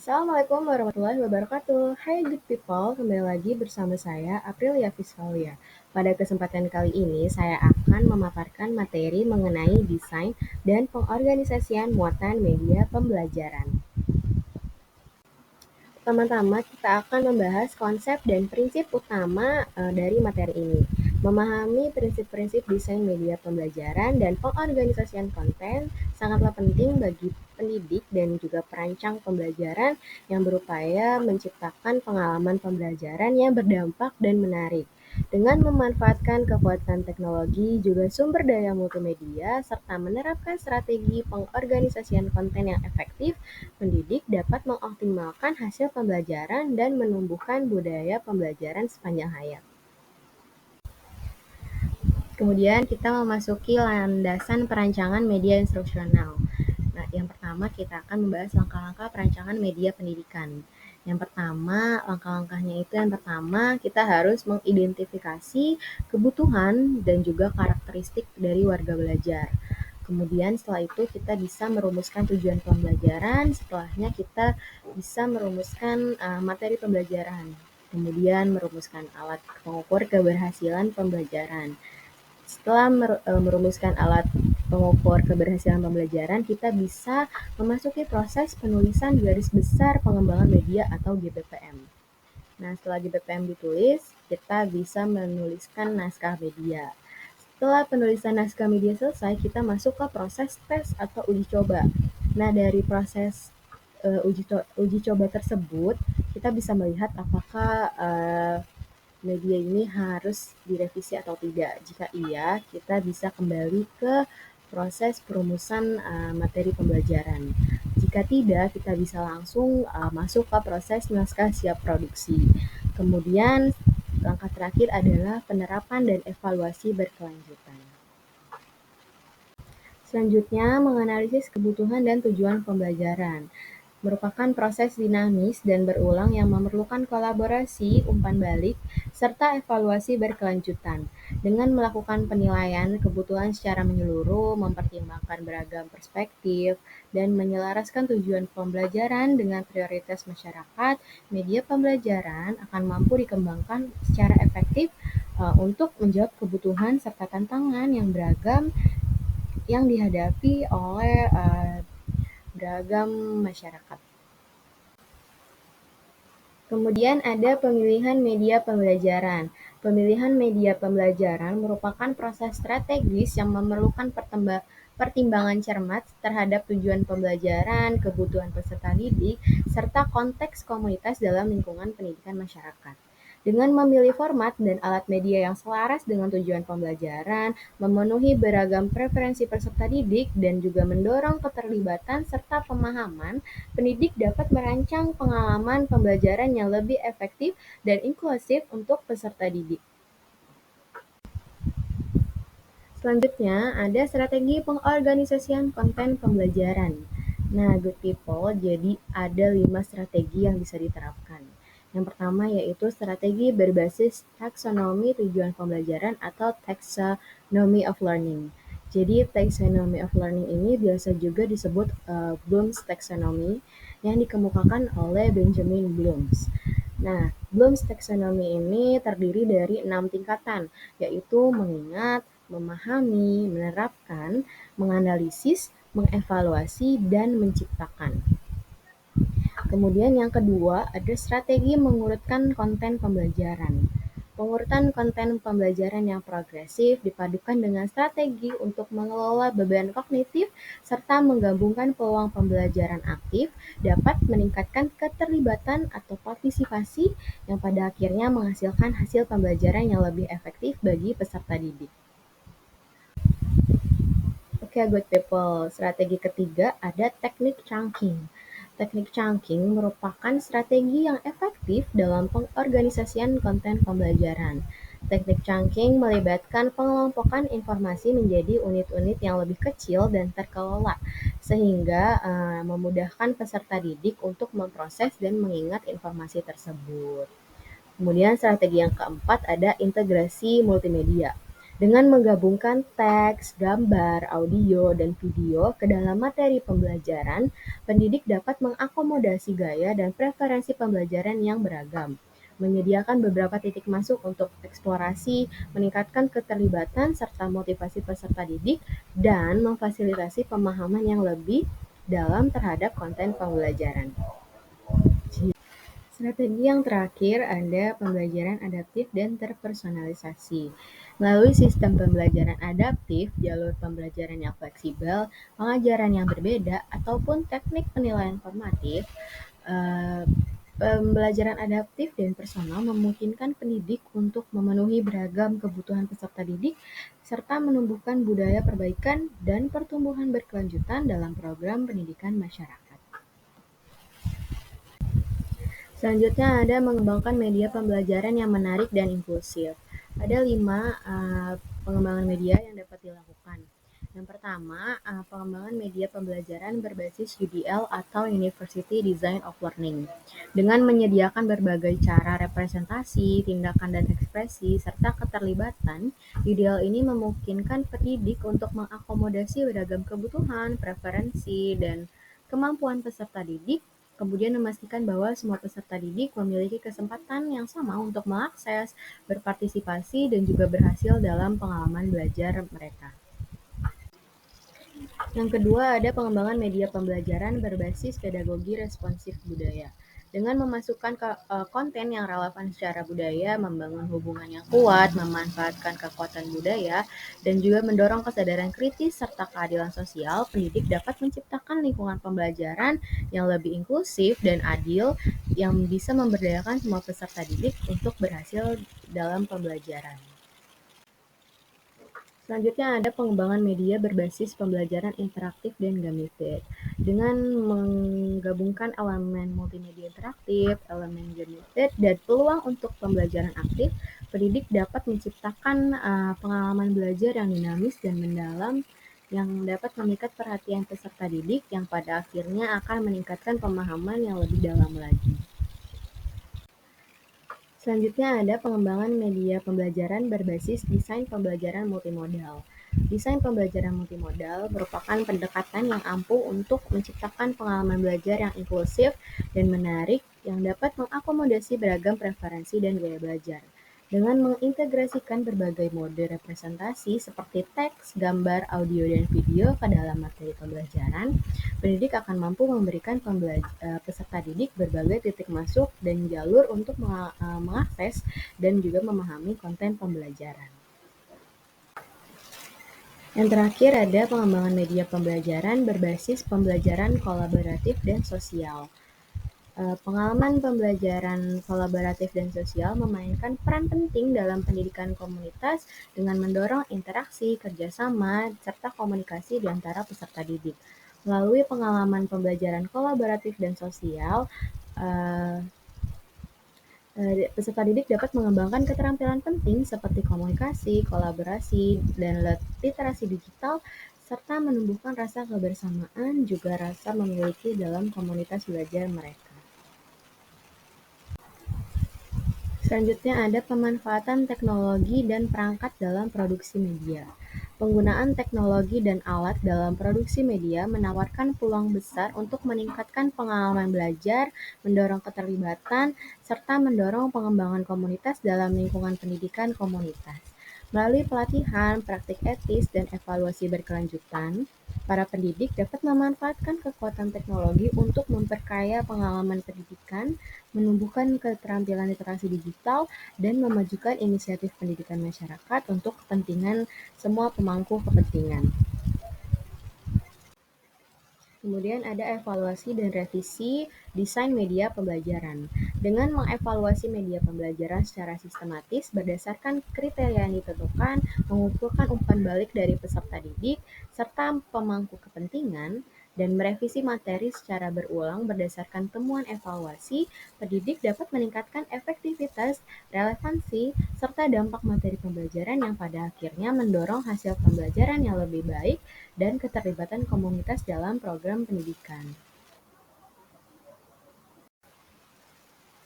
Assalamualaikum warahmatullahi wabarakatuh. Hai good people, kembali lagi bersama saya Aprilia Fisvalia. Pada kesempatan kali ini saya akan memaparkan materi mengenai desain dan pengorganisasian muatan media pembelajaran. Pertama-tama kita akan membahas konsep dan prinsip utama dari materi ini. Memahami prinsip-prinsip desain media pembelajaran dan pengorganisasian konten sangatlah penting bagi pendidik dan juga perancang pembelajaran yang berupaya menciptakan pengalaman pembelajaran yang berdampak dan menarik. Dengan memanfaatkan kekuatan teknologi, juga sumber daya multimedia, serta menerapkan strategi pengorganisasian konten yang efektif, pendidik dapat mengoptimalkan hasil pembelajaran dan menumbuhkan budaya pembelajaran sepanjang hayat. Kemudian kita memasuki landasan perancangan media instruksional. Nah, yang pertama kita akan membahas langkah-langkah perancangan media pendidikan. Yang pertama, langkah-langkahnya itu yang pertama kita harus mengidentifikasi kebutuhan dan juga karakteristik dari warga belajar. Kemudian setelah itu kita bisa merumuskan tujuan pembelajaran, setelahnya kita bisa merumuskan materi pembelajaran. Kemudian merumuskan alat pengukur keberhasilan pembelajaran. Setelah merumuskan alat pengukur keberhasilan pembelajaran, kita bisa memasuki proses penulisan garis besar pengembangan media atau GBPM. Nah, setelah GBPM ditulis, kita bisa menuliskan naskah media. Setelah penulisan naskah media selesai, kita masuk ke proses tes atau uji coba. Nah, dari proses uji coba tersebut, kita bisa melihat apakah media ini harus direvisi atau tidak. Jika iya, kita bisa kembali ke proses perumusan materi pembelajaran. Jika tidak, kita bisa langsung masuk ke proses naskah siap produksi. Kemudian, langkah terakhir adalah penerapan dan evaluasi berkelanjutan. Selanjutnya, menganalisis kebutuhan dan tujuan pembelajaran. Merupakan proses dinamis dan berulang yang memerlukan kolaborasi, umpan balik, serta evaluasi berkelanjutan. Dengan melakukan penilaian kebutuhan secara menyeluruh, mempertimbangkan beragam perspektif, dan menyelaraskan tujuan pembelajaran dengan prioritas masyarakat, media pembelajaran akan mampu dikembangkan secara efektif untuk menjawab kebutuhan serta tantangan yang beragam yang dihadapi oleh beragam masyarakat. Kemudian ada pemilihan media pembelajaran. Pemilihan media pembelajaran merupakan proses strategis yang memerlukan pertimbangan cermat terhadap tujuan pembelajaran, kebutuhan peserta didik, serta konteks komunitas dalam lingkungan pendidikan masyarakat. Dengan memilih format dan alat media yang selaras dengan tujuan pembelajaran, memenuhi beragam preferensi peserta didik, dan juga mendorong keterlibatan serta pemahaman, pendidik dapat merancang pengalaman pembelajaran yang lebih efektif dan inklusif untuk peserta didik. Selanjutnya, ada strategi pengorganisasian konten pembelajaran. Nah, good people, jadi ada 5 strategi yang bisa diterapkan. Yang pertama yaitu strategi berbasis taksonomi tujuan pembelajaran atau taxonomy of learning. Jadi taxonomy of learning ini biasa juga disebut Bloom's taxonomy yang dikemukakan oleh Benjamin Blooms. Nah, Bloom's taxonomy ini terdiri dari 6 tingkatan, yaitu mengingat, memahami, menerapkan, menganalisis, mengevaluasi, dan menciptakan. Kemudian yang kedua, ada strategi mengurutkan konten pembelajaran. Pengurutan konten pembelajaran yang progresif dipadukan dengan strategi untuk mengelola beban kognitif serta menggabungkan peluang pembelajaran aktif dapat meningkatkan keterlibatan atau partisipasi yang pada akhirnya menghasilkan hasil pembelajaran yang lebih efektif bagi peserta didik. Oke, good people. Strategi ketiga ada teknik chunking. Teknik chunking merupakan strategi yang efektif dalam pengorganisasian konten pembelajaran. Teknik chunking melibatkan pengelompokan informasi menjadi unit-unit yang lebih kecil dan terkelola, sehingga memudahkan peserta didik untuk memproses dan mengingat informasi tersebut. Kemudian strategi yang keempat ada integrasi multimedia. Dengan menggabungkan teks, gambar, audio, dan video ke dalam materi pembelajaran, pendidik dapat mengakomodasi gaya dan preferensi pembelajaran yang beragam, menyediakan beberapa titik masuk untuk eksplorasi, meningkatkan keterlibatan serta motivasi peserta didik, dan memfasilitasi pemahaman yang lebih dalam terhadap konten pembelajaran. Strategi yang terakhir ada pembelajaran adaptif dan terpersonalisasi. Melalui sistem pembelajaran adaptif, jalur pembelajaran yang fleksibel, pengajaran yang berbeda, ataupun teknik penilaian formatif, eh, pembelajaran adaptif dan personal memungkinkan pendidik untuk memenuhi beragam kebutuhan peserta didik serta menumbuhkan budaya perbaikan dan pertumbuhan berkelanjutan dalam program pendidikan masyarakat. Selanjutnya ada mengembangkan media pembelajaran yang menarik dan inklusif. Ada 5 pengembangan media yang dapat dilakukan. Yang pertama, pengembangan media pembelajaran berbasis UDL atau University Design of Learning. Dengan menyediakan berbagai cara representasi, tindakan dan ekspresi, serta keterlibatan, UDL ini memungkinkan pendidik untuk mengakomodasi beragam kebutuhan, preferensi, dan kemampuan peserta didik, kemudian memastikan bahwa semua peserta didik memiliki kesempatan yang sama untuk mengakses, berpartisipasi, dan juga berhasil dalam pengalaman belajar mereka. Yang kedua ada pengembangan media pembelajaran berbasis pedagogi responsif budaya. Dengan memasukkan konten yang relevan secara budaya, membangun hubungan yang kuat, memanfaatkan kekuatan budaya, dan juga mendorong kesadaran kritis serta keadilan sosial, pendidik dapat menciptakan lingkungan pembelajaran yang lebih inklusif dan adil yang bisa memberdayakan semua peserta didik untuk berhasil dalam pembelajaran. Selanjutnya ada pengembangan media berbasis pembelajaran interaktif dan gamified. Dengan menggabungkan elemen multimedia interaktif, elemen gamified, dan peluang untuk pembelajaran aktif, pendidik dapat menciptakan pengalaman belajar yang dinamis dan mendalam yang dapat memikat perhatian peserta didik yang pada akhirnya akan meningkatkan pemahaman yang lebih dalam lagi. Selanjutnya ada pengembangan media pembelajaran berbasis desain pembelajaran multimodal. Desain pembelajaran multimodal merupakan pendekatan yang ampuh untuk menciptakan pengalaman belajar yang inklusif dan menarik yang dapat mengakomodasi beragam preferensi dan gaya belajar. Dengan mengintegrasikan berbagai mode representasi seperti teks, gambar, audio, dan video ke dalam materi pembelajaran, pendidik akan mampu memberikan peserta didik berbagai titik masuk dan jalur untuk mengakses dan juga memahami konten pembelajaran. Yang terakhir ada pengembangan media pembelajaran berbasis pembelajaran kolaboratif dan sosial. Pengalaman pembelajaran kolaboratif dan sosial memainkan peran penting dalam pendidikan komunitas dengan mendorong interaksi, kerjasama, serta komunikasi di antara peserta didik. Melalui pengalaman pembelajaran kolaboratif dan sosial, peserta didik dapat mengembangkan keterampilan penting seperti komunikasi, kolaborasi, dan literasi digital, serta menumbuhkan rasa kebersamaan juga rasa memiliki dalam komunitas belajar mereka. Selanjutnya ada pemanfaatan teknologi dan perangkat dalam produksi media. Penggunaan teknologi dan alat dalam produksi media menawarkan peluang besar untuk meningkatkan pengalaman belajar, mendorong keterlibatan, serta mendorong pengembangan komunitas dalam lingkungan pendidikan komunitas. Melalui pelatihan, praktik etis, dan evaluasi berkelanjutan, para pendidik dapat memanfaatkan kekuatan teknologi untuk memperkaya pengalaman pendidikan, menumbuhkan keterampilan literasi digital, dan memajukan inisiatif pendidikan masyarakat untuk kepentingan semua pemangku kepentingan. Kemudian ada evaluasi dan revisi desain media pembelajaran. Dengan mengevaluasi media pembelajaran secara sistematis berdasarkan kriteria yang ditentukan, mengumpulkan umpan balik dari peserta didik, serta pemangku kepentingan, dan merevisi materi secara berulang berdasarkan temuan evaluasi, pendidik dapat meningkatkan efektivitas, relevansi, serta dampak materi pembelajaran yang pada akhirnya mendorong hasil pembelajaran yang lebih baik dan keterlibatan komunitas dalam program pendidikan.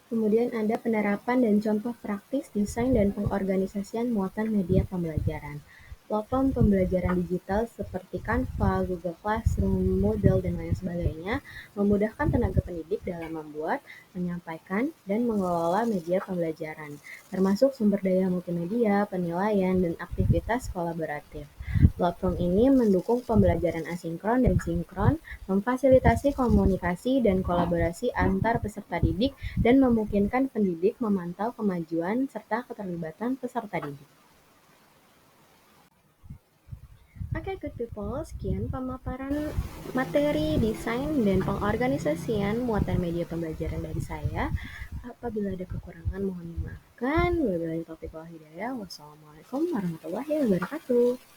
Kemudian ada penerapan dan contoh praktis desain dan pengorganisasian muatan media pembelajaran. Platform pembelajaran digital seperti Canva, Google Classroom, Moodle, dan lain sebagainya memudahkan tenaga pendidik dalam membuat, menyampaikan, dan mengelola media pembelajaran, termasuk sumber daya multimedia, penilaian, dan aktivitas kolaboratif. Platform ini mendukung pembelajaran asinkron dan sinkron, memfasilitasi komunikasi dan kolaborasi antar peserta didik, dan memungkinkan pendidik memantau kemajuan serta keterlibatan peserta didik. Oke, good people, sekian pemaparan materi, desain, dan pengorganisasian muatan media pembelajaran dari saya. Apabila ada kekurangan, mohon dimaafkan. Wabillahi taufiq wal hidayah. Wassalamualaikum warahmatullahi wabarakatuh.